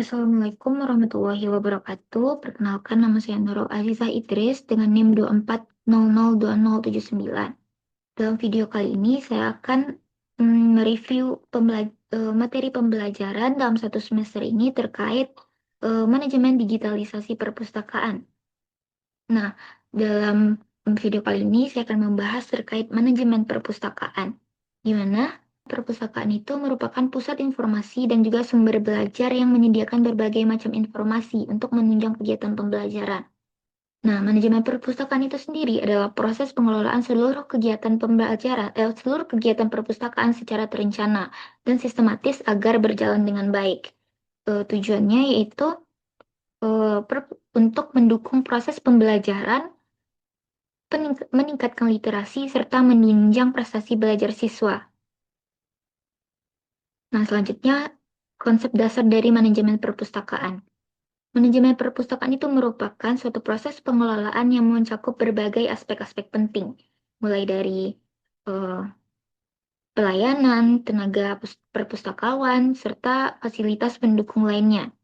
Assalamualaikum warahmatullahi wabarakatuh. Perkenalkan, nama saya Nurul Azizah Idris dengan NIM 24002079. Dalam video kali ini saya akan mereview materi pembelajaran dalam satu semester ini terkait manajemen digitalisasi perpustakaan. Nah, dalam video kali ini saya akan membahas terkait manajemen perpustakaan, di mana perpustakaan itu merupakan pusat informasi dan juga sumber belajar yang menyediakan berbagai macam informasi untuk menunjang kegiatan pembelajaran. Nah, manajemen perpustakaan itu sendiri adalah proses pengelolaan seluruh kegiatan perpustakaan secara terencana dan sistematis agar berjalan dengan baik. Tujuannya yaitu untuk mendukung proses pembelajaran, meningkatkan literasi, serta menunjang prestasi belajar siswa. Nah, selanjutnya, konsep dasar dari manajemen perpustakaan. Manajemen perpustakaan itu merupakan suatu proses pengelolaan yang mencakup berbagai aspek-aspek penting, mulai dari eh, pelayanan, tenaga perpustakawan, serta fasilitas pendukung lainnya.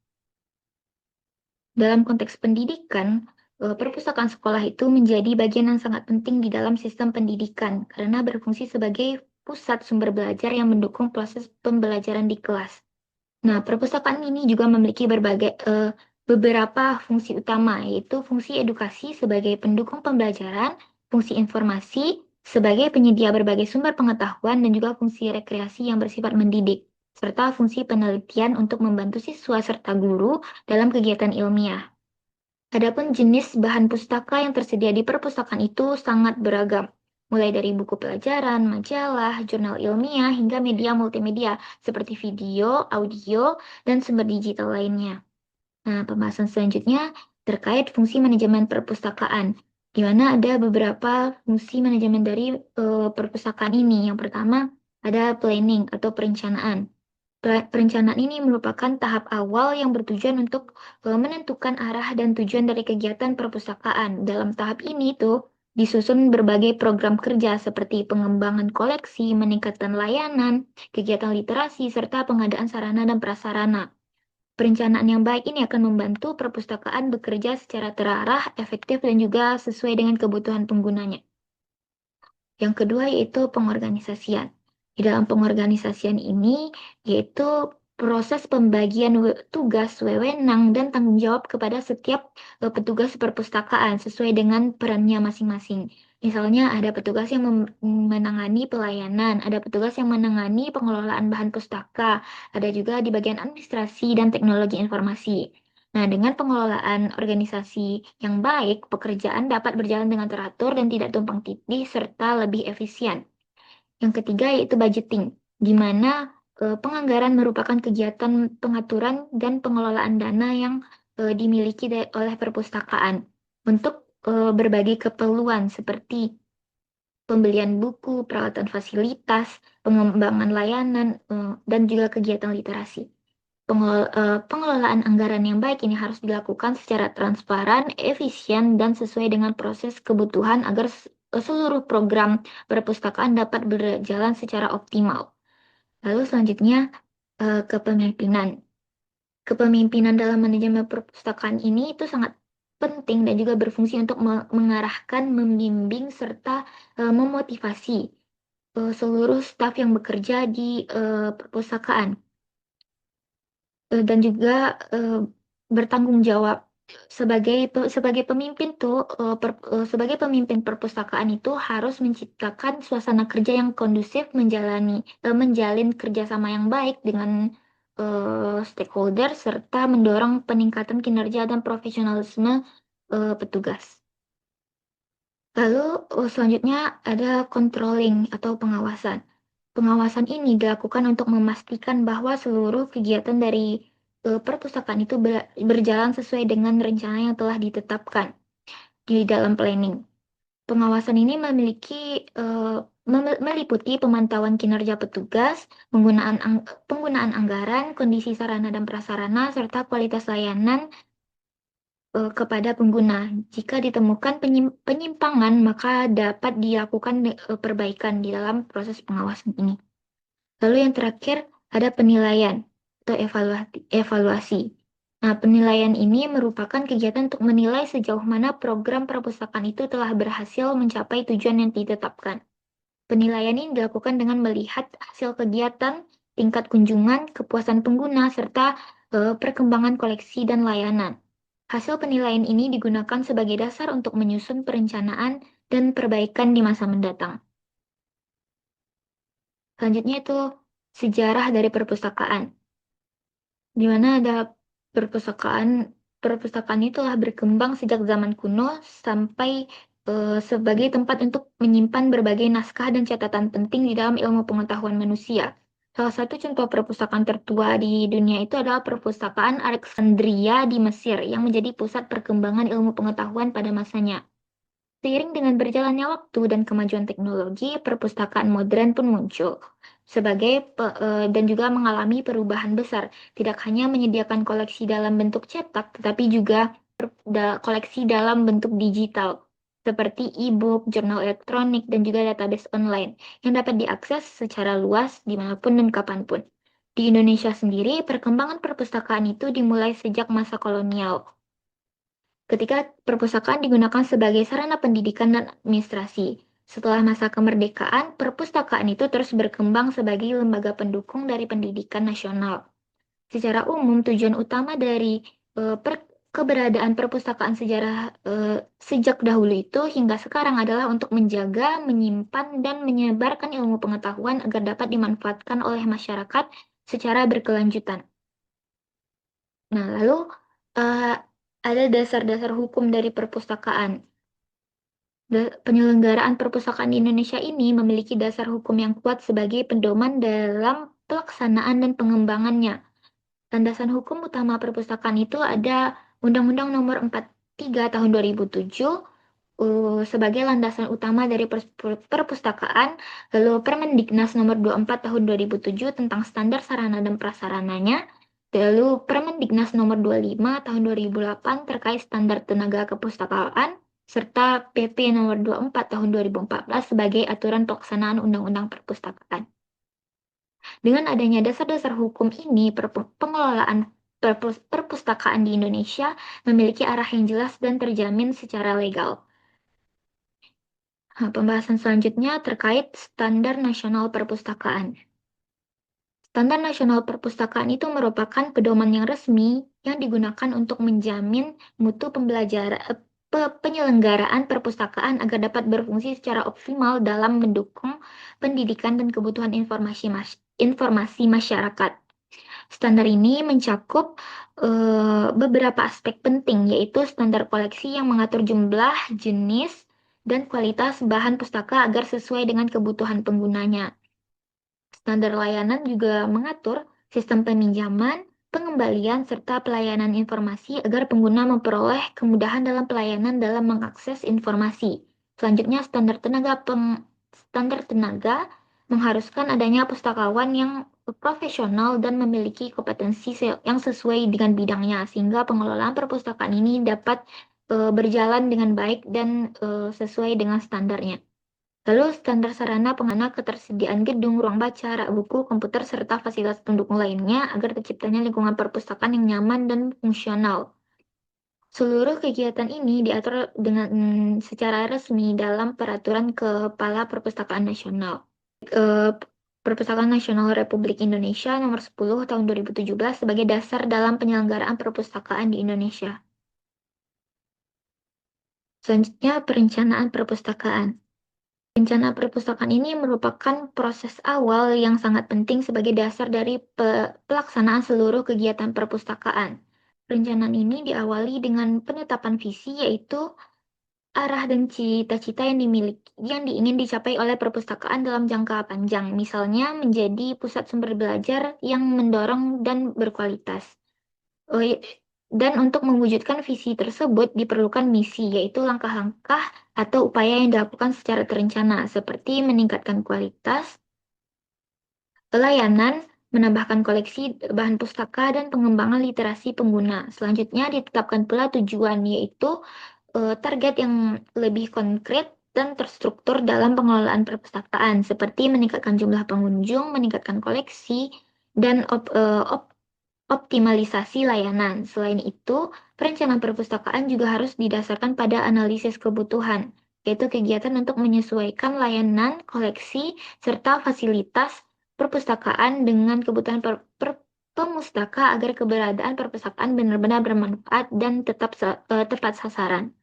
Dalam konteks pendidikan, perpustakaan sekolah itu menjadi bagian yang sangat penting di dalam sistem pendidikan karena berfungsi sebagai pusat sumber belajar yang mendukung proses pembelajaran di kelas. Nah, perpustakaan ini juga memiliki beberapa fungsi utama, yaitu fungsi edukasi sebagai pendukung pembelajaran, fungsi informasi sebagai penyedia berbagai sumber pengetahuan, dan juga fungsi rekreasi yang bersifat mendidik, serta fungsi penelitian untuk membantu siswa serta guru dalam kegiatan ilmiah. Adapun jenis bahan pustaka yang tersedia di perpustakaan itu sangat beragam, mulai dari buku pelajaran, majalah, jurnal ilmiah, hingga media multimedia seperti video, audio, dan sumber digital lainnya. Nah, pembahasan selanjutnya terkait fungsi manajemen perpustakaan, di mana ada beberapa fungsi manajemen dari perpustakaan ini. Yang pertama, ada planning atau perencanaan. Perencanaan ini merupakan tahap awal yang bertujuan untuk menentukan arah dan tujuan dari kegiatan perpustakaan. Dalam tahap ini tuh disusun berbagai program kerja seperti pengembangan koleksi, meningkatkan layanan, kegiatan literasi, serta pengadaan sarana dan prasarana. Perencanaan yang baik ini akan membantu perpustakaan bekerja secara terarah, efektif, dan juga sesuai dengan kebutuhan penggunanya. Yang kedua yaitu pengorganisasian. Di dalam pengorganisasian ini yaitu proses pembagian tugas, wewenang, dan tanggung jawab kepada setiap petugas perpustakaan sesuai dengan perannya masing-masing. Misalnya ada petugas yang menangani pelayanan, ada petugas yang menangani pengelolaan bahan pustaka, ada juga di bagian administrasi dan teknologi informasi. Nah, dengan pengelolaan organisasi yang baik, pekerjaan dapat berjalan dengan teratur dan tidak tumpang tindih serta lebih efisien. Yang ketiga yaitu budgeting, di mana penganggaran merupakan kegiatan pengaturan dan pengelolaan dana yang dimiliki oleh perpustakaan untuk berbagai keperluan seperti pembelian buku, peralatan fasilitas, pengembangan layanan, dan juga kegiatan literasi. Pengelolaan anggaran yang baik ini harus dilakukan secara transparan, efisien, dan sesuai dengan proses kebutuhan agar seluruh program perpustakaan dapat berjalan secara optimal. Lalu selanjutnya kepemimpinan. Kepemimpinan dalam manajemen perpustakaan ini itu sangat penting dan juga berfungsi untuk mengarahkan, membimbing, serta memotivasi seluruh staf yang bekerja di perpustakaan. Dan juga bertanggung jawab sebagai pemimpin tuh sebagai pemimpin perpustakaan itu harus menciptakan suasana kerja yang kondusif, menjalin kerjasama yang baik dengan stakeholder serta mendorong peningkatan kinerja dan profesionalisme petugas. Lalu selanjutnya ada controlling atau pengawasan. Pengawasan ini dilakukan untuk memastikan bahwa seluruh kegiatan dari perpustakaan itu berjalan sesuai dengan rencana yang telah ditetapkan di dalam planning. Pengawasan ini meliputi pemantauan kinerja petugas, penggunaan anggaran, kondisi sarana dan prasarana, serta kualitas layanan kepada pengguna. Jika ditemukan penyimpangan, maka dapat dilakukan perbaikan di dalam proses pengawasan ini. Lalu yang terakhir ada penilaian atau evaluasi. Nah, penilaian ini merupakan kegiatan untuk menilai sejauh mana program perpustakaan itu telah berhasil mencapai tujuan yang ditetapkan. Penilaian ini dilakukan dengan melihat hasil kegiatan, tingkat kunjungan, kepuasan pengguna, serta perkembangan koleksi dan layanan. Hasil penilaian ini digunakan sebagai dasar untuk menyusun perencanaan dan perbaikan di masa mendatang. Selanjutnya itu sejarah dari perpustakaan, di mana ada perpustakaan perpustakaan itu telah berkembang sejak zaman kuno sampai sebagai tempat untuk menyimpan berbagai naskah dan catatan penting di dalam ilmu pengetahuan manusia. Salah satu contoh perpustakaan tertua di dunia itu adalah perpustakaan Alexandria di Mesir yang menjadi pusat perkembangan ilmu pengetahuan pada masanya. Seiring dengan berjalannya waktu dan kemajuan teknologi, perpustakaan modern pun muncul dan juga mengalami perubahan besar. Tidak hanya menyediakan koleksi dalam bentuk cetak, tetapi juga koleksi dalam bentuk digital, seperti e-book, jurnal elektronik, dan juga database online yang dapat diakses secara luas dimanapun dan kapanpun. Di Indonesia sendiri, perkembangan perpustakaan itu dimulai sejak masa kolonial ketika perpustakaan digunakan sebagai sarana pendidikan dan administrasi. Setelah masa kemerdekaan, perpustakaan itu terus berkembang sebagai lembaga pendukung dari pendidikan nasional. Secara umum, tujuan utama dari keberadaan perpustakaan sejarah sejak dahulu itu hingga sekarang adalah untuk menjaga, menyimpan, dan menyebarkan ilmu pengetahuan agar dapat dimanfaatkan oleh masyarakat secara berkelanjutan. Nah, lalu uh, ada dasar-dasar hukum dari perpustakaan. Penyelenggaraan perpustakaan di Indonesia ini memiliki dasar hukum yang kuat sebagai pedoman dalam pelaksanaan dan pengembangannya. Landasan hukum utama perpustakaan itu ada Undang-Undang Nomor 43 Tahun 2007 sebagai landasan utama dari perpustakaan, lalu Permendiknas Nomor 24 Tahun 2007 tentang standar sarana dan prasarananya, lalu Permendiknas Nomor 25 Tahun 2008 terkait standar tenaga kepustakaan, serta PP Nomor 24 Tahun 2014 sebagai aturan pelaksanaan Undang-Undang Perpustakaan. Dengan adanya dasar-dasar hukum ini, pengelolaan perpustakaan di Indonesia memiliki arah yang jelas dan terjamin secara legal. Nah, pembahasan selanjutnya terkait Standar Nasional Perpustakaan. Standar Nasional Perpustakaan itu merupakan pedoman yang resmi yang digunakan untuk menjamin mutu penyelenggaraan perpustakaan agar dapat berfungsi secara optimal dalam mendukung pendidikan dan kebutuhan informasi masyarakat. Standar ini mencakup beberapa aspek penting, yaitu standar koleksi yang mengatur jumlah, jenis, dan kualitas bahan pustaka agar sesuai dengan kebutuhan penggunanya. Standar layanan juga mengatur sistem peminjaman, pengembalian, serta pelayanan informasi agar pengguna memperoleh kemudahan dalam pelayanan dalam mengakses informasi. Selanjutnya, standar tenaga mengharuskan adanya pustakawan yang profesional dan memiliki kompetensi yang sesuai dengan bidangnya, sehingga pengelolaan perpustakaan ini dapat berjalan dengan baik dan sesuai dengan standarnya. Lalu standar sarana pengguna ketersediaan gedung, ruang baca, rak buku, komputer, serta fasilitas pendukung lainnya agar terciptanya lingkungan perpustakaan yang nyaman dan fungsional. Seluruh kegiatan ini diatur dengan secara resmi dalam Peraturan Kepala Perpustakaan Nasional. Eh, Perpustakaan Nasional Republik Indonesia Nomor 10 Tahun 2017 sebagai dasar dalam penyelenggaraan perpustakaan di Indonesia. Selanjutnya, perencanaan perpustakaan. Rencana perpustakaan ini merupakan proses awal yang sangat penting sebagai dasar dari pelaksanaan seluruh kegiatan perpustakaan. Perencanaan ini diawali dengan penetapan visi, yaitu arah dan cita-cita yang ingin dicapai oleh perpustakaan dalam jangka panjang, misalnya menjadi pusat sumber belajar yang mendorong dan berkualitas. Dan untuk mewujudkan visi tersebut diperlukan misi, yaitu langkah-langkah atau upaya yang dilakukan secara terencana, seperti meningkatkan kualitas pelayanan, menambahkan koleksi bahan pustaka, dan pengembangan literasi pengguna. Selanjutnya ditetapkan pula tujuan, yaitu target yang lebih konkret dan terstruktur dalam pengelolaan perpustakaan, seperti meningkatkan jumlah pengunjung, meningkatkan koleksi, dan optimalisasi layanan. Selain itu, perencanaan perpustakaan juga harus didasarkan pada analisis kebutuhan, yaitu kegiatan untuk menyesuaikan layanan, koleksi, serta fasilitas perpustakaan dengan kebutuhan pemustaka agar keberadaan perpustakaan benar-benar bermanfaat dan tepat sasaran.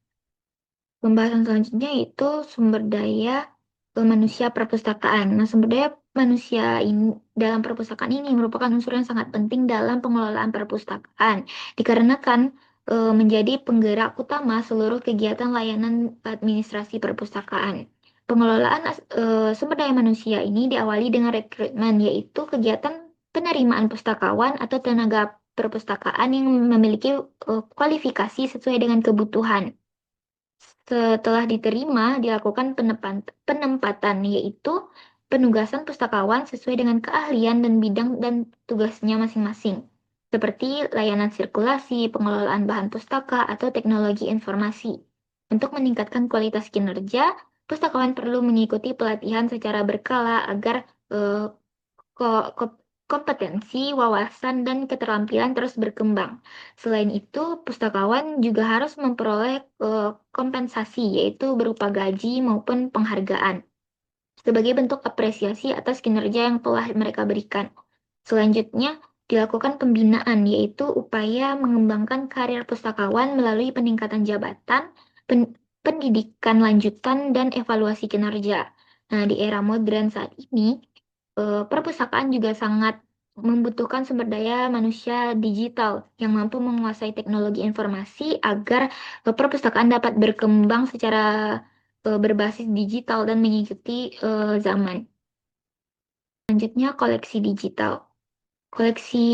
Pembahasan selanjutnya yaitu sumber daya manusia perpustakaan. Nah, sumber daya manusia ini dalam perpustakaan ini merupakan unsur yang sangat penting dalam pengelolaan perpustakaan, dikarenakan menjadi penggerak utama seluruh kegiatan layanan administrasi perpustakaan. Pengelolaan sumber daya manusia ini diawali dengan rekrutmen, yaitu kegiatan penerimaan pustakawan atau tenaga perpustakaan yang memiliki kualifikasi sesuai dengan kebutuhan. Setelah diterima, dilakukan penempatan, yaitu penugasan pustakawan sesuai dengan keahlian dan bidang dan tugasnya masing-masing, seperti layanan sirkulasi, pengelolaan bahan pustaka, atau teknologi informasi. Untuk meningkatkan kualitas kinerja, pustakawan perlu mengikuti pelatihan secara berkala agar eh, kompetensi, wawasan, dan keterampilan terus berkembang. Selain itu, pustakawan juga harus memperoleh kompensasi, yaitu berupa gaji maupun penghargaan, sebagai bentuk apresiasi atas kinerja yang telah mereka berikan. Selanjutnya, dilakukan pembinaan, yaitu upaya mengembangkan karir pustakawan melalui peningkatan jabatan, pendidikan lanjutan, dan evaluasi kinerja. Nah, di era modern saat ini, perpustakaan juga sangat membutuhkan sumber daya manusia digital yang mampu menguasai teknologi informasi agar perpustakaan dapat berkembang secara berbasis digital dan mengikuti zaman. Selanjutnya, koleksi digital. Koleksi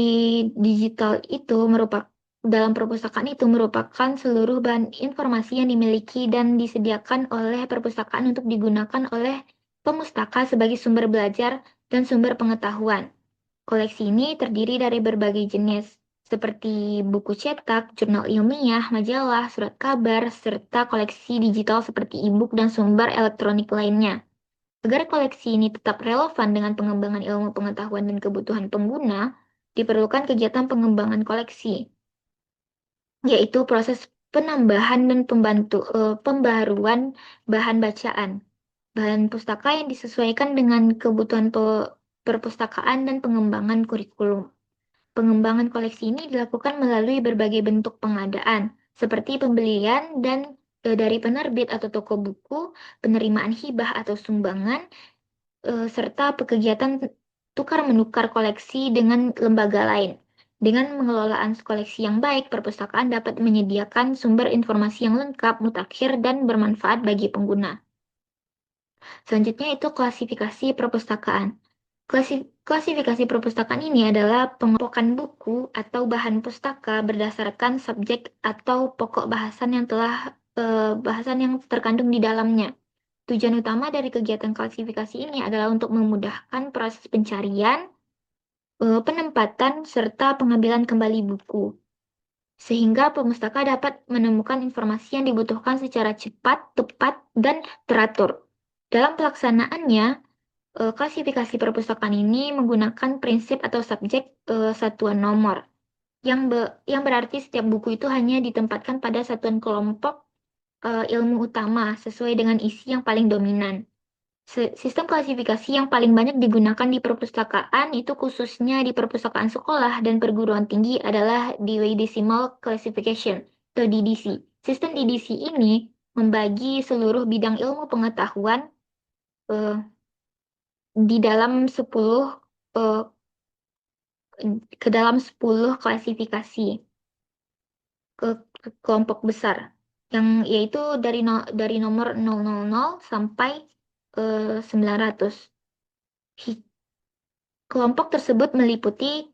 digital itu merupakan dalam perpustakaan itu merupakan seluruh bahan informasi yang dimiliki dan disediakan oleh perpustakaan untuk digunakan oleh pemustaka sebagai sumber belajar dan sumber pengetahuan. Koleksi ini terdiri dari berbagai jenis, seperti buku cetak, jurnal ilmiah, majalah, surat kabar, serta koleksi digital seperti e-book dan sumber elektronik lainnya. Agar koleksi ini tetap relevan dengan pengembangan ilmu pengetahuan dan kebutuhan pengguna, diperlukan kegiatan pengembangan koleksi, yaitu proses penambahan dan pembaharuan bahan bacaan, bahan pustaka yang disesuaikan dengan kebutuhan perpustakaan dan pengembangan kurikulum. Pengembangan koleksi ini dilakukan melalui berbagai bentuk pengadaan, seperti pembelian dari penerbit atau toko buku, penerimaan hibah atau sumbangan, serta kegiatan tukar-menukar koleksi dengan lembaga lain. Dengan pengelolaan koleksi yang baik, perpustakaan dapat menyediakan sumber informasi yang lengkap, mutakhir, dan bermanfaat bagi pengguna. Selanjutnya itu klasifikasi perpustakaan. Klasifikasi perpustakaan ini adalah pengelompokan buku atau bahan pustaka berdasarkan subjek atau pokok bahasan yang terkandung di dalamnya. Tujuan utama dari kegiatan klasifikasi ini adalah untuk memudahkan proses pencarian, penempatan, serta pengambilan kembali buku, sehingga pemustaka dapat menemukan informasi yang dibutuhkan secara cepat, tepat, dan teratur. Dalam pelaksanaannya, klasifikasi perpustakaan ini menggunakan prinsip atau subjek satuan nomor, yang berarti setiap buku itu hanya ditempatkan pada satuan kelompok ilmu utama sesuai dengan isi yang paling dominan. Sistem klasifikasi yang paling banyak digunakan di perpustakaan itu khususnya di perpustakaan sekolah dan perguruan tinggi adalah Dewey Decimal Classification atau DDC. Sistem DDC ini membagi seluruh bidang ilmu pengetahuan eh, di dalam 10 eh, ke dalam 10 klasifikasi ke kelompok besar yang yaitu dari nomor 000 sampai 900. Kelompok tersebut meliputi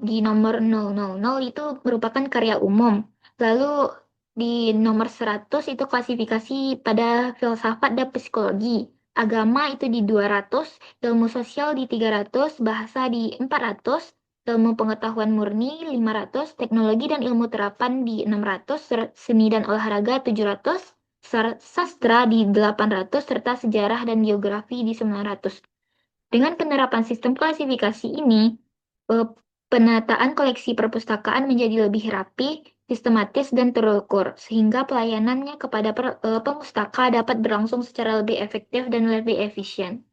di nomor 000 itu merupakan karya umum. Lalu di nomor 100 itu klasifikasi pada filsafat dan psikologi. Agama itu di 200, ilmu sosial di 300, bahasa di 400, ilmu pengetahuan murni 500, teknologi dan ilmu terapan di 600, seni dan olahraga 700, sastra di 800, serta sejarah dan geografi di 900. Dengan penerapan sistem klasifikasi ini, Penataan koleksi perpustakaan menjadi lebih rapi, sistematis, dan terukur, sehingga pelayanannya kepada pemustaka dapat berlangsung secara lebih efektif dan lebih efisien.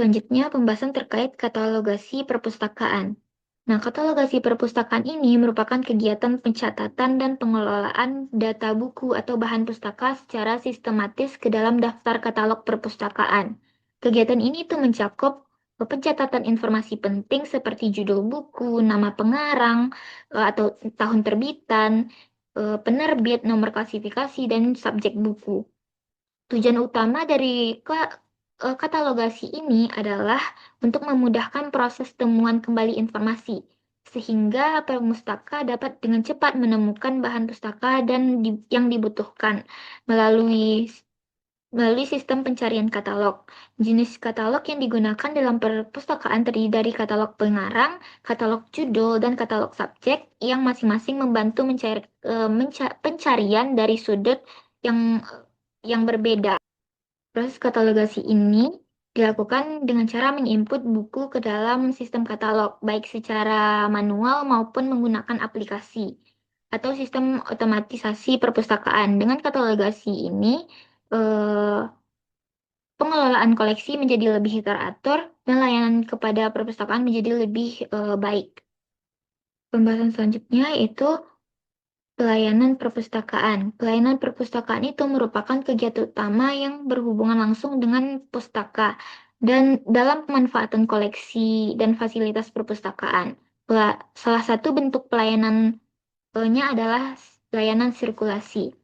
Selanjutnya, pembahasan terkait katalogasi perpustakaan. Nah, katalogasi perpustakaan ini merupakan kegiatan pencatatan dan pengelolaan data buku atau bahan pustaka secara sistematis ke dalam daftar katalog perpustakaan. Kegiatan ini tuh mencakup pencatatan informasi penting seperti judul buku, nama pengarang, atau tahun terbitan, penerbit, nomor klasifikasi, dan subjek buku. Tujuan utama dari katalogasi ini adalah untuk memudahkan proses temuan kembali informasi, sehingga pemustaka dapat dengan cepat menemukan bahan pustaka yang dibutuhkan melalui melalui sistem pencarian katalog. Jenis katalog yang digunakan dalam perpustakaan terdiri dari katalog pengarang, katalog judul, dan katalog subjek yang masing-masing membantu pencarian dari sudut yang yang berbeda. Proses katalogasi ini dilakukan dengan cara menginput buku ke dalam sistem katalog, baik secara manual maupun menggunakan aplikasi atau sistem otomatisasi perpustakaan. Dengan katalogasi ini, eh, pengelolaan koleksi menjadi lebih teratur dan layanan kepada perpustakaan menjadi lebih baik. Pembahasan selanjutnya yaitu pelayanan perpustakaan. Pelayanan perpustakaan itu merupakan kegiatan utama yang berhubungan langsung dengan pustaka dan dalam pemanfaatan koleksi dan fasilitas perpustakaan. Salah satu bentuk pelayanannya adalah layanan sirkulasi,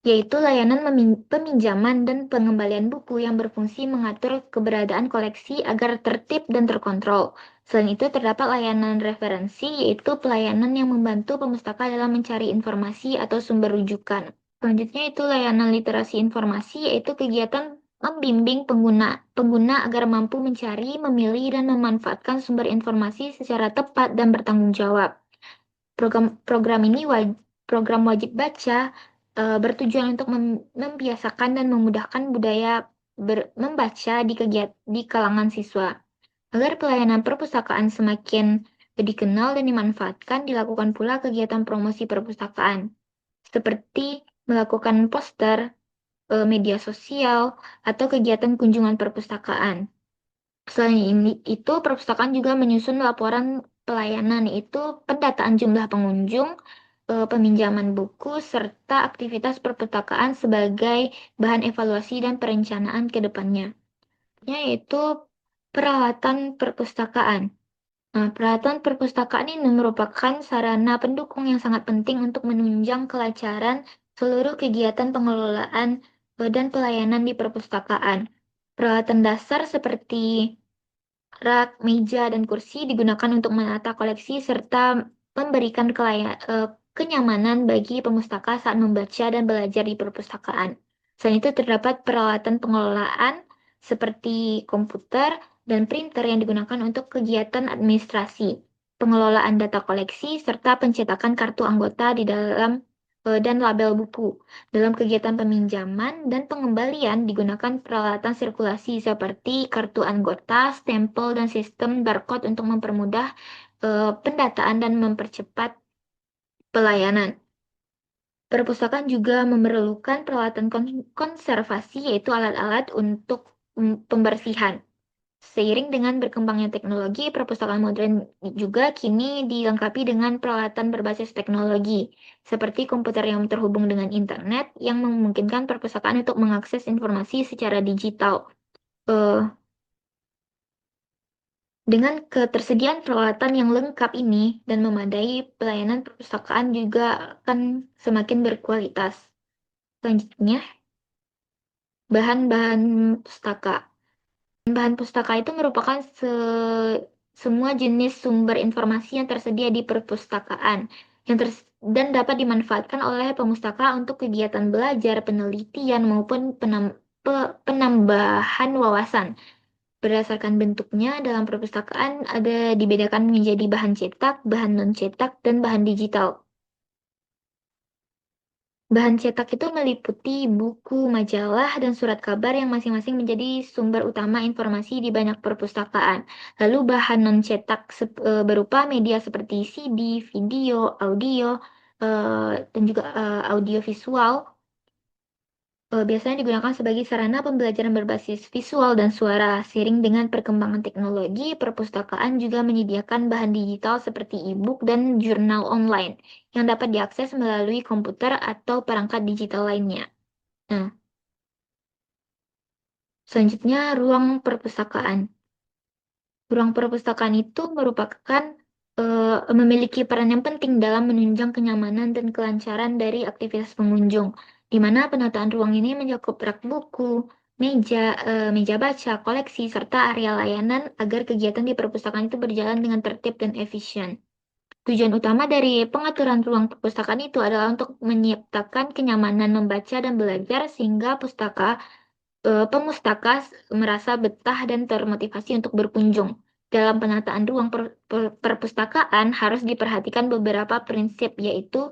yaitu layanan peminjaman dan pengembalian buku yang berfungsi mengatur keberadaan koleksi agar tertib dan terkontrol. Selain itu, terdapat layanan referensi, yaitu pelayanan yang membantu pemustaka dalam mencari informasi atau sumber rujukan. Selanjutnya itu layanan literasi informasi, yaitu kegiatan membimbing pengguna agar mampu mencari, memilih, dan memanfaatkan sumber informasi secara tepat dan bertanggung jawab. Program ini program wajib baca bertujuan untuk membiasakan dan memudahkan budaya membaca di kalangan siswa. Agar pelayanan perpustakaan semakin dikenal dan dimanfaatkan, dilakukan pula kegiatan promosi perpustakaan, seperti melakukan poster, media sosial, atau kegiatan kunjungan perpustakaan. Selain itu, perpustakaan juga menyusun laporan pelayanan, yaitu pendataan jumlah pengunjung, peminjaman buku, serta aktivitas perpustakaan sebagai bahan evaluasi dan perencanaan ke depannya. Yaitu peralatan perpustakaan. Nah, peralatan perpustakaan ini merupakan sarana pendukung yang sangat penting untuk menunjang kelancaran seluruh kegiatan pengelolaan dan pelayanan di perpustakaan. Peralatan dasar seperti rak, meja, dan kursi digunakan untuk menata koleksi serta memberikan kenyamanan bagi pemustaka saat membaca dan belajar di perpustakaan. Selain itu, terdapat peralatan pengelolaan seperti komputer dan printer yang digunakan untuk kegiatan administrasi, pengelolaan data koleksi, serta pencetakan kartu anggota di dalam dan label buku. Dalam kegiatan peminjaman dan pengembalian digunakan peralatan sirkulasi seperti kartu anggota, stempel, dan sistem barcode untuk mempermudah pendataan dan mempercepat pelayanan. Perpustakaan juga memerlukan peralatan konservasi, yaitu alat-alat untuk pembersihan. Seiring dengan berkembangnya teknologi, perpustakaan modern juga kini dilengkapi dengan peralatan berbasis teknologi, seperti komputer yang terhubung dengan internet yang memungkinkan perpustakaan untuk mengakses informasi secara digital. Eh, dengan ketersediaan peralatan yang lengkap ini dan memadai, pelayanan perpustakaan juga akan semakin berkualitas. Selanjutnya, bahan-bahan pustaka. Bahan pustaka itu merupakan semua jenis sumber informasi yang tersedia di perpustakaan dan dapat dimanfaatkan oleh pemustaka untuk kegiatan belajar, penelitian, maupun penambahan wawasan. Berdasarkan bentuknya, dalam perpustakaan ada dibedakan menjadi bahan cetak, bahan non-cetak, dan bahan digital. Bahan cetak itu meliputi buku, majalah, dan surat kabar yang masing-masing menjadi sumber utama informasi di banyak perpustakaan. Lalu bahan non-cetak berupa media seperti CD, video, audio, dan juga audio visual biasanya digunakan sebagai sarana pembelajaran berbasis visual dan suara. Seiring dengan perkembangan teknologi, perpustakaan juga menyediakan bahan digital seperti e-book dan jurnal online yang dapat diakses melalui komputer atau perangkat digital lainnya. Nah, selanjutnya ruang perpustakaan. Ruang perpustakaan itu merupakan memiliki peran yang penting dalam menunjang kenyamanan dan kelancaran dari aktivitas pengunjung, di mana penataan ruang ini mencakup rak buku, meja baca, koleksi, serta area layanan agar kegiatan di perpustakaan itu berjalan dengan tertib dan efisien. Tujuan utama dari pengaturan ruang perpustakaan itu adalah untuk menciptakan kenyamanan membaca dan belajar sehingga pemustaka merasa betah dan termotivasi untuk berkunjung. Dalam penataan ruang perpustakaan harus diperhatikan beberapa prinsip, yaitu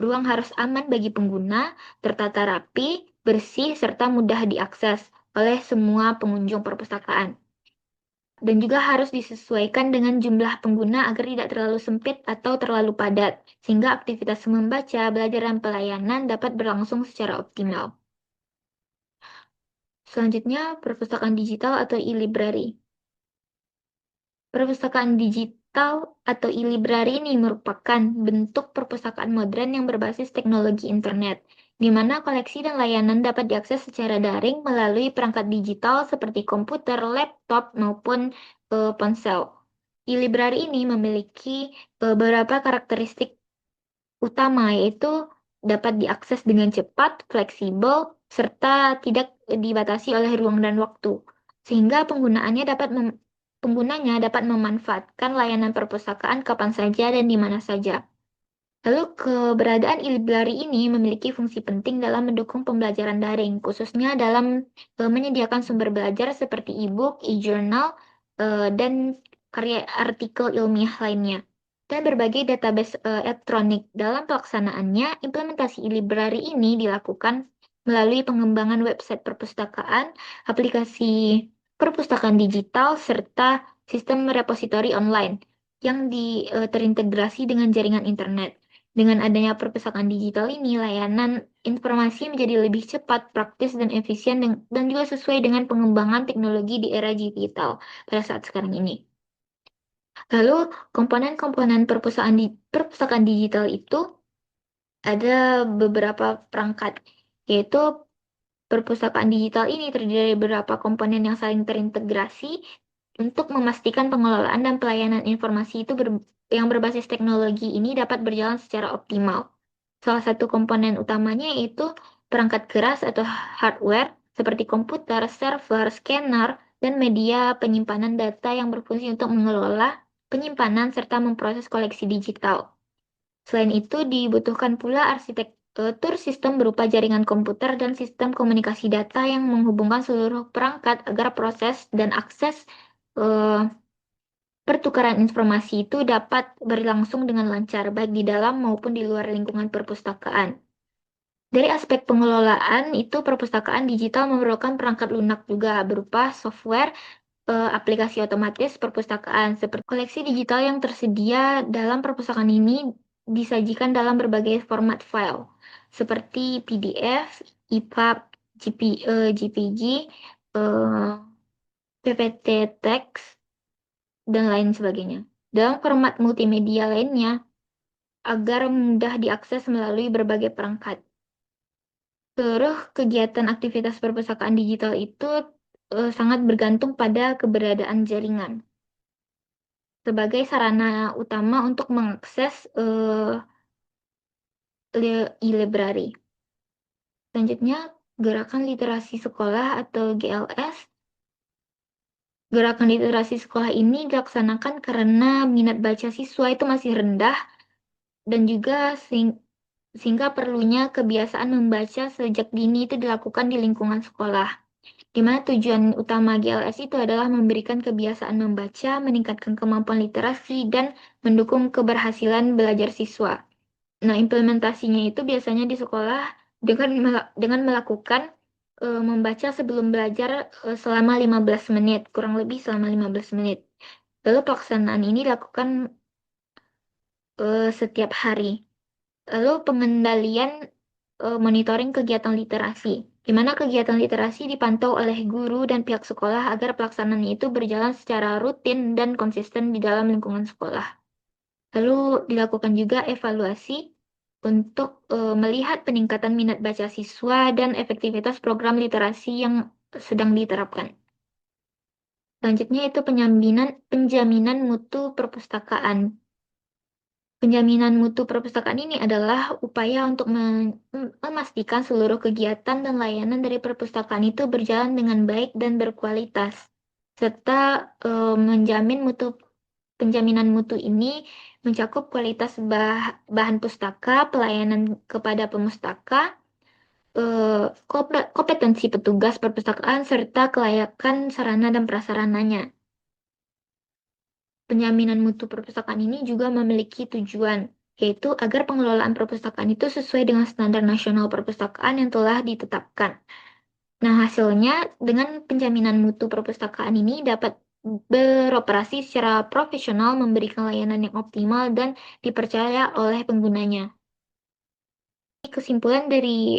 ruang harus aman bagi pengguna, tertata rapi, bersih, serta mudah diakses oleh semua pengunjung perpustakaan. Dan juga harus disesuaikan dengan jumlah pengguna agar tidak terlalu sempit atau terlalu padat, sehingga aktivitas membaca, belajar, dan pelayanan dapat berlangsung secara optimal. Selanjutnya, perpustakaan digital atau e-library. Perpustakaan digital atau e-library ini merupakan bentuk perpustakaan modern yang berbasis teknologi internet, di mana koleksi dan layanan dapat diakses secara daring melalui perangkat digital seperti komputer, laptop, maupun ponsel. E-library ini memiliki beberapa karakteristik utama, yaitu dapat diakses dengan cepat, fleksibel, serta tidak dibatasi oleh ruang dan waktu, sehingga penggunanya dapat memanfaatkan layanan perpustakaan kapan saja dan di mana saja. Lalu keberadaan e-library ini memiliki fungsi penting dalam mendukung pembelajaran daring, khususnya dalam menyediakan sumber belajar seperti e-book, e-journal, dan karya artikel ilmiah lainnya dan berbagai database elektronik. Dalam pelaksanaannya, implementasi e-library ini dilakukan melalui pengembangan website perpustakaan, aplikasi perpustakaan digital, serta sistem repositori online yang terintegrasi dengan jaringan internet. Dengan adanya perpustakaan digital ini, layanan informasi menjadi lebih cepat, praktis, dan efisien, dan juga sesuai dengan pengembangan teknologi di era digital pada saat sekarang ini. Lalu, komponen-komponen perpustakaan digital itu ada beberapa perangkat, yaitu perpustakaan digital ini terdiri dari beberapa komponen yang saling terintegrasi untuk memastikan pengelolaan dan pelayanan informasi itu yang berbasis teknologi ini dapat berjalan secara optimal. Salah satu komponen utamanya yaitu perangkat keras atau hardware seperti komputer, server, scanner, dan media penyimpanan data yang berfungsi untuk mengelola penyimpanan serta memproses koleksi digital. Selain itu, dibutuhkan pula arsitektur sistem berupa jaringan komputer dan sistem komunikasi data yang menghubungkan seluruh perangkat agar proses dan akses eh, pertukaran informasi itu dapat berlangsung dengan lancar, baik di dalam maupun di luar lingkungan perpustakaan. Dari aspek pengelolaan, itu perpustakaan digital memerlukan perangkat lunak juga berupa software, aplikasi otomatis perpustakaan. Seperti koleksi digital yang tersedia dalam perpustakaan ini disajikan dalam berbagai format file, seperti PDF, EPUB, JPG, eh, PPT teks, dan lain sebagainya. Dalam format multimedia lainnya, agar mudah diakses melalui berbagai perangkat. Seluruh kegiatan aktivitas perpustakaan digital itu sangat bergantung pada keberadaan jaringan sebagai sarana utama untuk mengakses e-library. Selanjutnya, gerakan literasi sekolah atau GLS. Gerakan literasi sekolah ini dilaksanakan karena minat baca siswa itu masih rendah dan juga sehingga perlunya kebiasaan membaca sejak dini itu dilakukan di lingkungan sekolah. Di mana tujuan utama GLS itu adalah memberikan kebiasaan membaca, meningkatkan kemampuan literasi, dan mendukung keberhasilan belajar siswa. Nah, implementasinya itu biasanya di sekolah dengan melakukan membaca sebelum belajar selama 15 menit, kurang lebih selama 15 menit. Lalu pelaksanaan ini dilakukan setiap hari. Lalu pengendalian monitoring kegiatan literasi, di mana kegiatan literasi dipantau oleh guru dan pihak sekolah agar pelaksanaan itu berjalan secara rutin dan konsisten di dalam lingkungan sekolah. Lalu dilakukan juga evaluasi untuk melihat peningkatan minat baca siswa dan efektivitas program literasi yang sedang diterapkan. Selanjutnya itu penjaminan mutu perpustakaan. Penjaminan mutu perpustakaan ini adalah upaya untuk memastikan seluruh kegiatan dan layanan dari perpustakaan itu berjalan dengan baik dan berkualitas, serta menjamin mutu penjaminan mutu ini mencakup kualitas bahan pustaka, pelayanan kepada pemustaka, kompetensi petugas perpustakaan, serta kelayakan sarana dan prasarananya. Penjaminan mutu perpustakaan ini juga memiliki tujuan, yaitu agar pengelolaan perpustakaan itu sesuai dengan standar nasional perpustakaan yang telah ditetapkan. Nah, hasilnya dengan penjaminan mutu perpustakaan ini dapat beroperasi secara profesional, memberikan layanan yang optimal dan dipercaya oleh penggunanya. Kesimpulan dari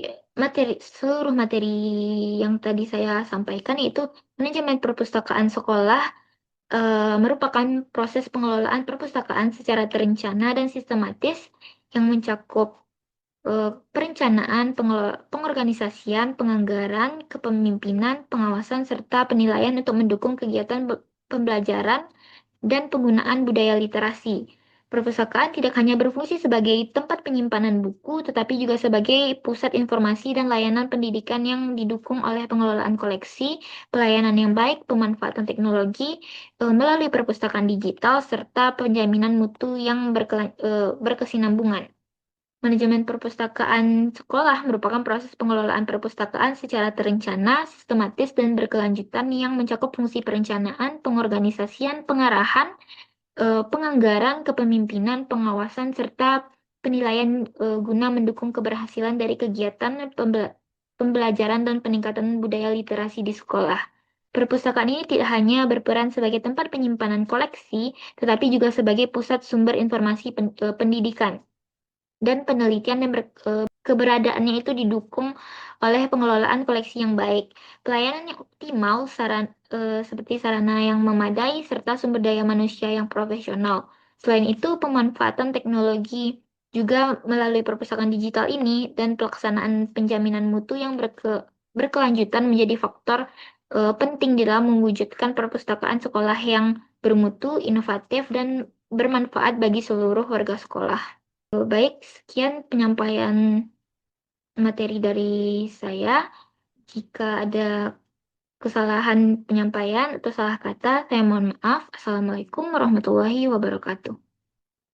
seluruh materi yang tadi saya sampaikan yaitu manajemen perpustakaan sekolah merupakan proses pengelolaan perpustakaan secara terencana dan sistematis yang mencakup perencanaan, pengorganisasian, penganggaran, kepemimpinan, pengawasan, serta penilaian untuk mendukung kegiatan pembelajaran dan penggunaan budaya literasi. Perpustakaan tidak hanya berfungsi sebagai tempat penyimpanan buku, tetapi juga sebagai pusat informasi dan layanan pendidikan yang didukung oleh pengelolaan koleksi, pelayanan yang baik, pemanfaatan teknologi melalui perpustakaan digital, serta penjaminan mutu yang berkesinambungan. Manajemen perpustakaan sekolah merupakan proses pengelolaan perpustakaan secara terencana, sistematis, dan berkelanjutan yang mencakup fungsi perencanaan, pengorganisasian, pengarahan, penganggaran, kepemimpinan, pengawasan, serta penilaian guna mendukung keberhasilan dari kegiatan pembelajaran dan peningkatan budaya literasi di sekolah. Perpustakaan ini tidak hanya berperan sebagai tempat penyimpanan koleksi, tetapi juga sebagai pusat sumber informasi pendidikan dan penelitian yang keberadaannya itu didukung oleh pengelolaan koleksi yang baik, pelayanan yang optimal, seperti sarana yang memadai, serta sumber daya manusia yang profesional. Selain itu, pemanfaatan teknologi juga melalui perpustakaan digital ini dan pelaksanaan penjaminan mutu yang berkelanjutan menjadi faktor penting dalam mewujudkan perpustakaan sekolah yang bermutu, inovatif, dan bermanfaat bagi seluruh warga sekolah. Baik, sekian penyampaian materi dari saya. Jika ada kesalahan penyampaian atau salah kata, saya mohon maaf. Assalamualaikum warahmatullahi wabarakatuh.